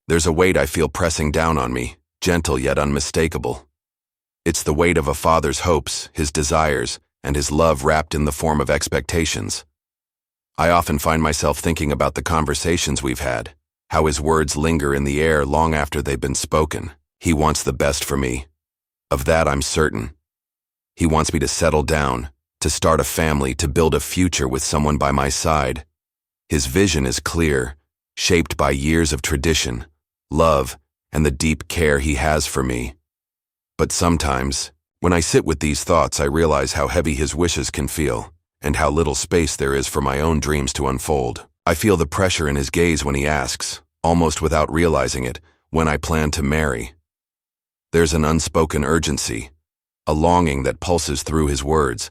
There's a weight I feel pressing down on me, gentle yet unmistakable. It's the weight of a father's hopes, his desires, and his love wrapped in the form of expectations. I often find myself thinking about the conversations we've had, how his words linger in the air long after they've been spoken. He wants the best for me. Of that I'm certain. He wants me to settle down, to start a family, to build a future with someone by my side. His vision is clear, shaped by years of tradition, love, and the deep care he has for me. But sometimes, when I sit with these thoughts, I realize how heavy his wishes can feel, and how little space there is for my own dreams to unfold. I feel the pressure in his gaze when he asks, almost without realizing it, when I plan to marry. There's an unspoken urgency, a longing that pulses through his words,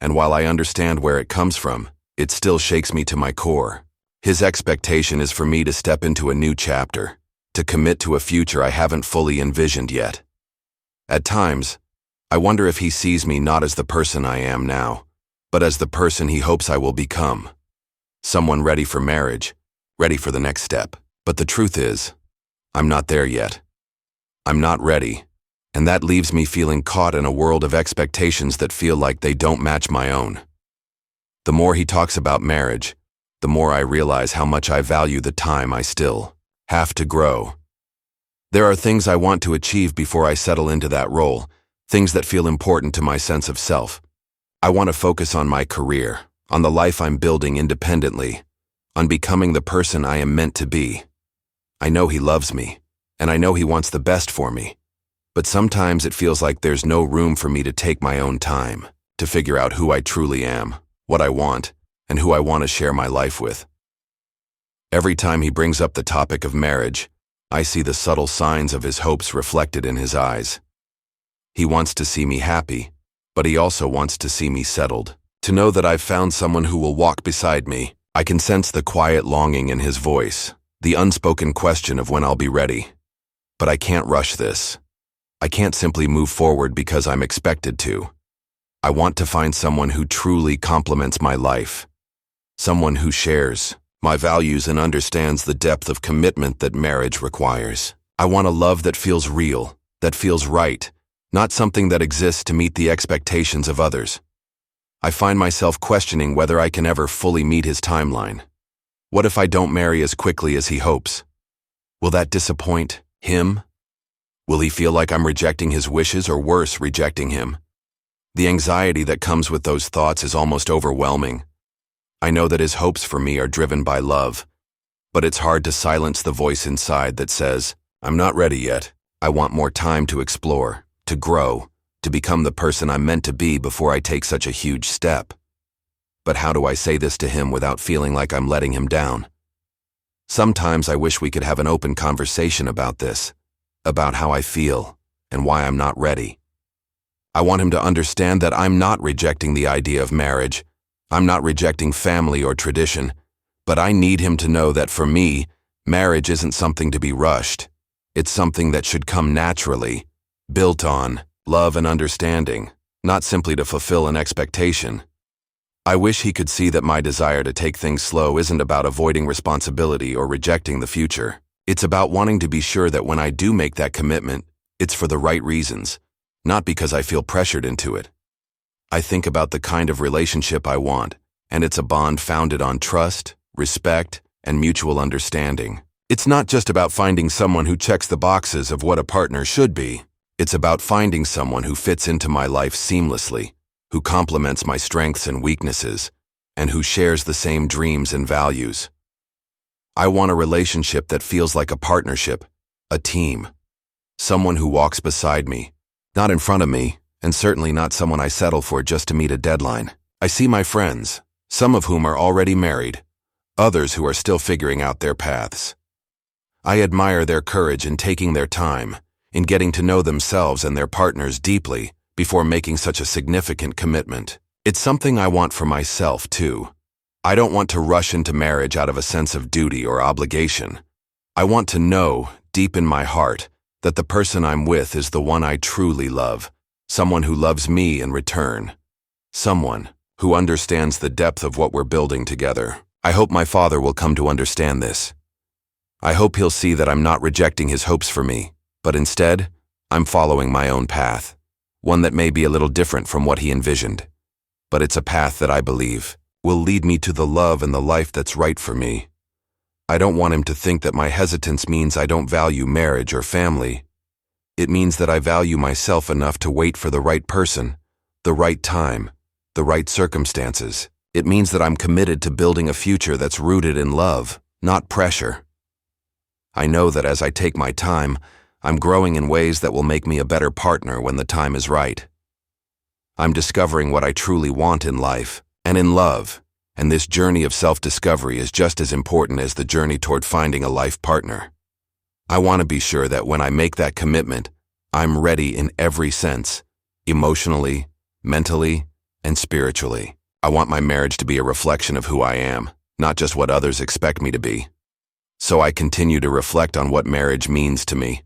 and while I understand where it comes from, it still shakes me to my core. His expectation is for me to step into a new chapter, to commit to a future I haven't fully envisioned yet. At times, I wonder if he sees me not as the person I am now, but as the person he hopes I will become. Someone ready for marriage, ready for the next step. But the truth is, I'm not there yet. I'm not ready, and that leaves me feeling caught in a world of expectations that feel like they don't match my own. The more he talks about marriage, the more I realize how much I value the time I still have to grow. There are things I want to achieve before I settle into that role, things that feel important to my sense of self. I want to focus on my career, on the life I'm building independently, on becoming the person I am meant to be. I know he loves me, and I know he wants the best for me, but sometimes it feels like there's no room for me to take my own time, to figure out who I truly am, what I want, and who I want to share my life with. Every time he brings up the topic of marriage, I see the subtle signs of his hopes reflected in his eyes. He wants to see me happy, but he also wants to see me settled, to know that I've found someone who will walk beside me. I can sense the quiet longing in his voice, the unspoken question of when I'll be ready. But I can't rush this. I can't simply move forward because I'm expected to. I want to find someone who truly complements my life, someone who shares my values and understands the depth of commitment that marriage requires. I want a love that feels real, that feels right, not something that exists to meet the expectations of others. I find myself questioning whether I can ever fully meet his timeline. What if I don't marry as quickly as he hopes? Will that disappoint him? Will he feel like I'm rejecting his wishes, or worse, rejecting him? The anxiety that comes with those thoughts is almost overwhelming. I know that his hopes for me are driven by love, but it's hard to silence the voice inside that says, I'm not ready yet. I want more time to explore, to grow, to become the person I'm meant to be before I take such a huge step. But how do I say this to him without feeling like I'm letting him down? Sometimes I wish we could have an open conversation about this, about how I feel and why I'm not ready. I want him to understand that I'm not rejecting the idea of marriage. I'm not rejecting family or tradition, but I need him to know that for me, marriage isn't something to be rushed. It's something that should come naturally, built on love and understanding, not simply to fulfill an expectation. I wish he could see that my desire to take things slow isn't about avoiding responsibility or rejecting the future. It's about wanting to be sure that when I do make that commitment, it's for the right reasons, not because I feel pressured into it. I think about the kind of relationship I want, and it's a bond founded on trust, respect, and mutual understanding. It's not just about finding someone who checks the boxes of what a partner should be. It's about finding someone who fits into my life seamlessly, who complements my strengths and weaknesses, and who shares the same dreams and values. I want a relationship that feels like a partnership, a team. Someone who walks beside me, not in front of me, and certainly not someone I settle for just to meet a deadline. I see my friends, some of whom are already married, others who are still figuring out their paths. I admire their courage in taking their time, in getting to know themselves and their partners deeply before making such a significant commitment. It's something I want for myself, too. I don't want to rush into marriage out of a sense of duty or obligation. I want to know, deep in my heart, that the person I'm with is the one I truly love, someone who loves me in return, someone who understands the depth of what we're building together. I hope my father will come to understand this. I hope he'll see that I'm not rejecting his hopes for me, but instead, I'm following my own path, one that may be a little different from what he envisioned. But it's a path that I believe will lead me to the love and the life that's right for me. I don't want him to think that my hesitance means I don't value marriage or family. It means that I value myself enough to wait for the right person, the right time, the right circumstances. It means that I'm committed to building a future that's rooted in love, not pressure. I know that as I take my time, I'm growing in ways that will make me a better partner when the time is right. I'm discovering what I truly want in life and in love, and this journey of self-discovery is just as important as the journey toward finding a life partner. I want to be sure that when I make that commitment, I'm ready in every sense, emotionally, mentally, and spiritually. I want my marriage to be a reflection of who I am, not just what others expect me to be. So I continue to reflect on what marriage means to me.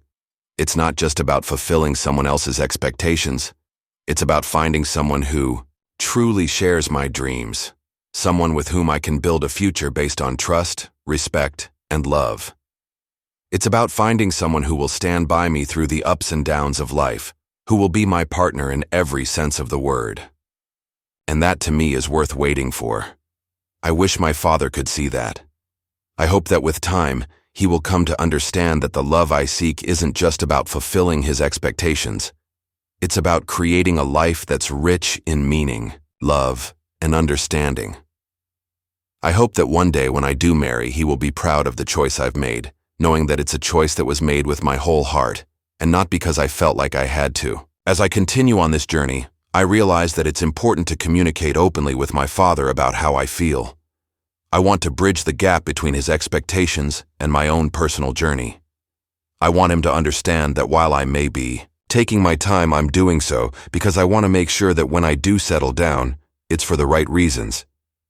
It's not just about fulfilling someone else's expectations. It's about finding someone who truly shares my dreams, someone with whom I can build a future based on trust, respect, and love. It's about finding someone who will stand by me through the ups and downs of life, who will be my partner in every sense of the word. And that to me is worth waiting for. I wish my father could see that. I hope that with time, he will come to understand that the love I seek isn't just about fulfilling his expectations. It's about creating a life that's rich in meaning, love, and understanding. I hope that one day when I do marry, he will be proud of the choice I've made, knowing that it's a choice that was made with my whole heart, and not because I felt like I had to. As I continue on this journey, I realize that it's important to communicate openly with my father about how I feel. I want to bridge the gap between his expectations and my own personal journey. I want him to understand that while I may be taking my time, I'm doing so because I want to make sure that when I do settle down, it's for the right reasons.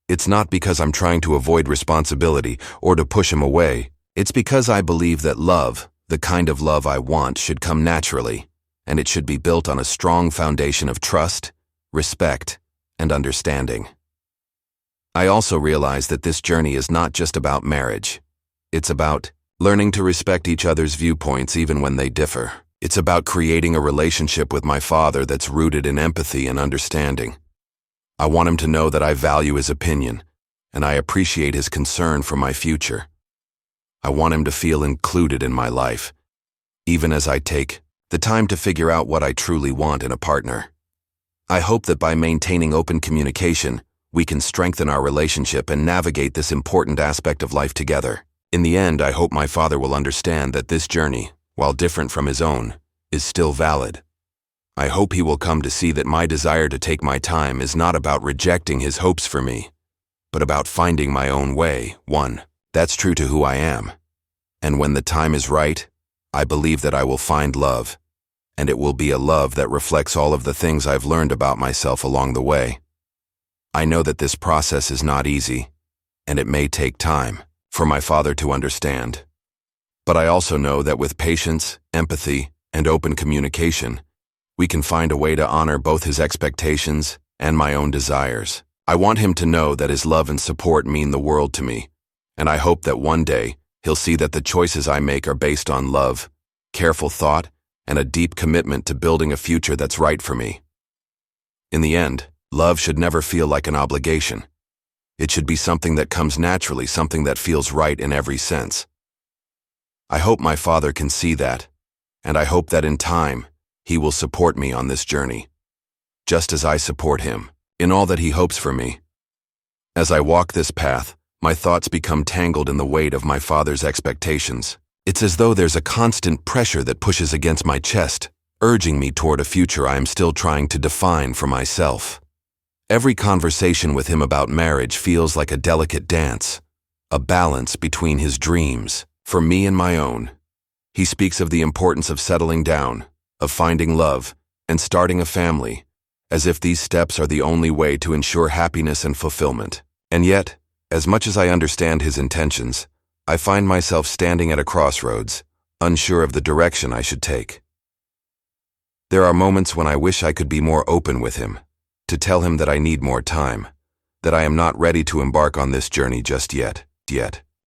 It's not because I'm trying to avoid responsibility or to push him away. It's because I believe that love, the kind of love I want, should come naturally, and it should be built on a strong foundation of trust, respect, and understanding. I also realize that this journey is not just about marriage. It's about learning to respect each other's viewpoints even when they differ. It's about creating a relationship with my father that's rooted in empathy and understanding. I want him to know that I value his opinion, and I appreciate his concern for my future. I want him to feel included in my life, even as I take the time to figure out what I truly want in a partner. I hope that by maintaining open communication, we can strengthen our relationship and navigate this important aspect of life together. In the end, I hope my father will understand that this journey, while different from his own, is still valid. I hope he will come to see that my desire to take my time is not about rejecting his hopes for me, but about finding my own way, one that's true to who I am. And when the time is right, I believe that I will find love, and it will be a love that reflects all of the things I've learned about myself along the way. I know that this process is not easy, and it may take time for my father to understand. But I also know that with patience, empathy, and open communication, we can find a way to honor both his expectations and my own desires. I want him to know that his love and support mean the world to me, and I hope that one day he'll see that the choices I make are based on love, careful thought, and a deep commitment to building a future that's right for me. In the end, love should never feel like an obligation. It should be something that comes naturally, something that feels right in every sense. I hope my father can see that, and I hope that in time, he will support me on this journey, just as I support him in all that he hopes for me. As I walk this path, my thoughts become tangled in the weight of my father's expectations. It's as though there's a constant pressure that pushes against my chest, urging me toward a future I am still trying to define for myself. Every conversation with him about marriage feels like a delicate dance, a balance between his dreams, for me and my own. He speaks of the importance of settling down, of finding love, and starting a family, as if these steps are the only way to ensure happiness and fulfillment. And yet, as much as I understand his intentions, I find myself standing at a crossroads, unsure of the direction I should take. There are moments when I wish I could be more open with him, to tell him that I need more time, that I am not ready to embark on this journey just yet.